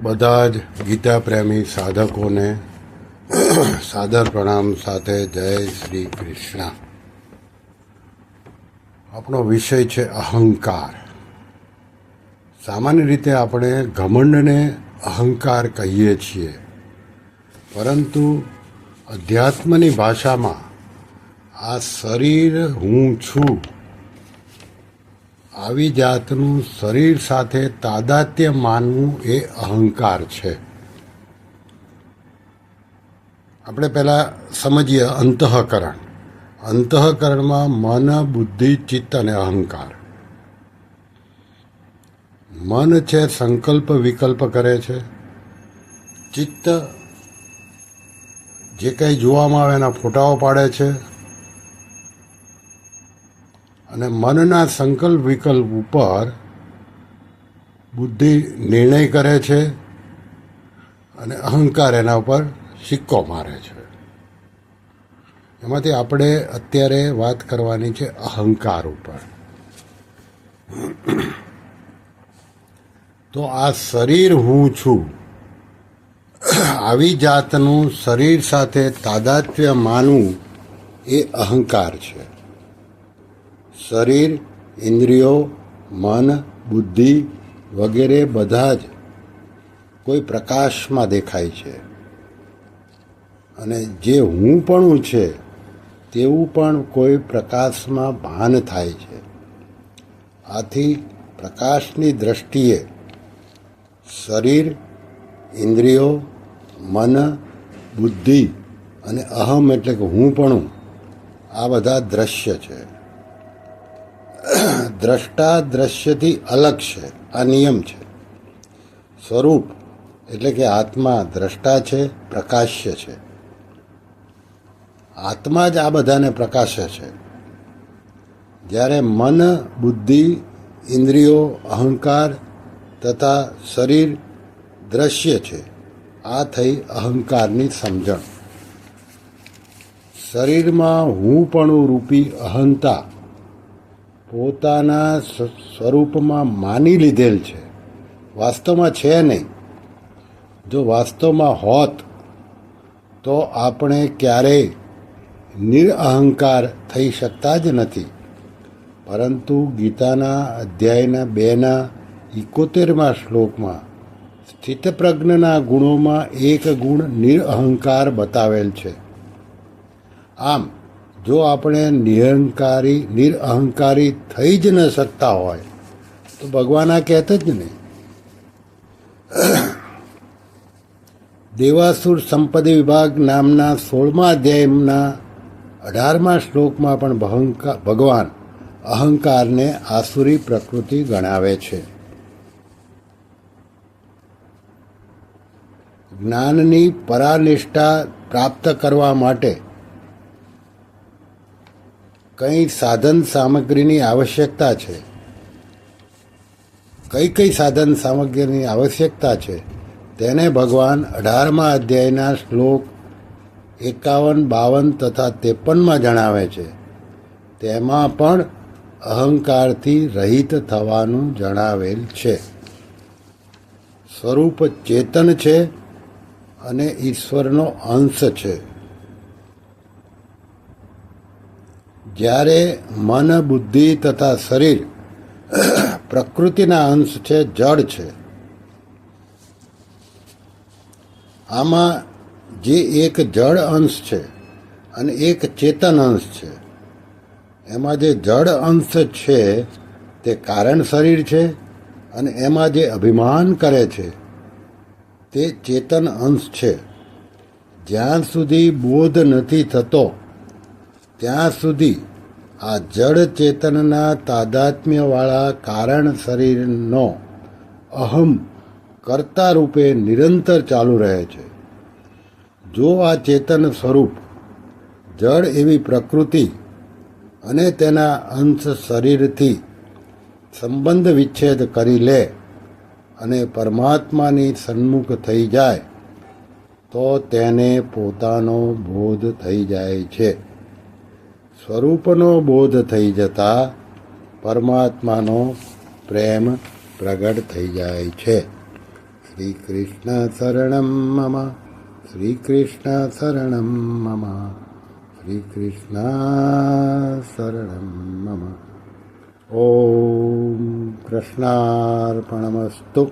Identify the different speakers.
Speaker 1: બધા જ ગીતા પ્રેમી સાધકોને સાદર પ્રણામ સાથે જય શ્રી કૃષ્ણ. આપણો વિષય છે અહંકાર. સામાન્ય રીતે આપણે ઘમંડને અહંકાર કહીએ છીએ, પરંતુ અધ્યાત્મની ભાષામાં આ શરીર હું છું આવી જાતનું શરીર સાથે તાદાત્મ્ય માનવું એ અહંકાર છે. આપણે પહેલાં સમજીએ અંતઃકરણ. અંતઃકરણમાં મન, બુદ્ધિ, ચિત્ત અને અહંકાર. મન છે સંકલ્પ વિકલ્પ કરે છે. ચિત્ત જે કંઈ જોવામાં આવે એના ફોટાઓ પાડે છે, અને મનના સંકલ્પ વિકલ્પ ઉપર બુદ્ધિ નિર્ણય કરે છે અને અહંકાર એના ઉપર સિક્કો મારે છે. એમાંથી આપણે અત્યારે વાત કરવાની છે અહંકાર ઉપર. તો આ શરીર હું છું આવી જાતનું શરીર સાથે તાદાત્મ્ય માનવું એ અહંકાર છે. શરીર, ઇન્દ્રિયો, મન, બુદ્ધિ વગેરે બધા જ કોઈ પ્રકાશમાં દેખાય છે, અને જે હું પણ છે તેવું પણ કોઈ પ્રકાશમાં ભાન થાય છે. આથી પ્રકાશની દ્રષ્ટિએ શરીર, ઇન્દ્રિયો, મન, બુદ્ધિ અને અહમ એટલે કે હું પણ આ બધા દ્રશ્ય છે. દ્રષ્ટા દ્રશ્યથી અલગ છે, આ નિયમ છે. સ્વરૂપ એટલે કે આત્મા દ્રષ્ટા છે, પ્રકાશ્ય છે. આત્મા જ આ બધાને પ્રકાશે છે. જ્યારે મન, બુદ્ધિ, ઇન્દ્રિયો, અહંકાર તથા શરીર દ્રશ્ય છે. આ થઈ અહંકારની સમજણ. શરીરમાં હું પણ રૂપી અહંતા પોતાના સ્વરૂપમાં માની લીધેલ છે, વાસ્તવમાં છે નહીં. જો વાસ્તવમાં હોત તો આપણે ક્યારેય નિરઅહંકાર થઈ શકતા જ નથી. પરંતુ ગીતાના અધ્યાયના 2:71 શ્લોકમાં સ્થિતપ્રજ્ઞના ગુણોમાં એક ગુણ નિરઅહંકાર બતાવેલ છે. આમ જો આપણે નિરઅહંકારી થઈ જ ન શકતા હોય તો ભગવાન આ કહેતા જ નહીં. દેવાસુર સંપદિ વિભાગ નામના 16મા અધ્યાયના 18મા શ્લોકમાં પણ ભગવાન અહંકારને આસુરી પ્રકૃતિ ગણાવે છે. જ્ઞાનની પરાનિષ્ઠા પ્રાપ્ત કરવા માટે કઈ સાધન સામગ્રીની આવશ્યકતા છે. કઈ સાધન સામગ્રીની આવશ્યકતા છે તેને ભગવાન 18મા અધ્યાયના શ્લોક 51, 52 તથા 53માં જણાવે છે. તેમાં પણ અહંકારથી રહિત થવાનું જણાવેલ છે. સ્વરૂપ ચેતન છે અને ઈશ્વરનો અંશ છે. જ્યારે મન, બુદ્ધિ તથા શરીર પ્રકૃતિના અંશ છે, જડ છે. આમાં જે એક જડ અંશ છે અને એક ચેતન અંશ છે. એમાં જે જડ અંશ છે તે કારણ શરીર છે, અને એમાં જે અભિમાન કરે છે તે ચેતન અંશ છે. જ્યાં સુધી બોધ નથી થતો ત્યાં સુધી આ જડ ચેતનના તાદાત્મ્યવાળા કારણ શરીરનો અહમ કર્તા રૂપે નિરંતર ચાલુ રહે છે. જો આ ચેતન સ્વરૂપ જડ એવી પ્રકૃતિ અને તેના અંશ શરીરથી સંબંધ વિચ્છેદ કરી લે અને પરમાત્માની સન્મુખ થઈ જાય તો તેને પોતાનો બોધ થઈ જાય છે. સ્વરૂપનો બોધ થઈ જતા પરમાત્માનો પ્રેમ પ્રગટ થઈ જાય છે. શ્રીકૃષ્ણ શરણમ મમ, શ્રીકૃષ્ણ શરણમ મમ, શ્રીકૃષ્ણ શરણમ મમ. ઓમ કૃષ્ણાર્પણમસ્તુ.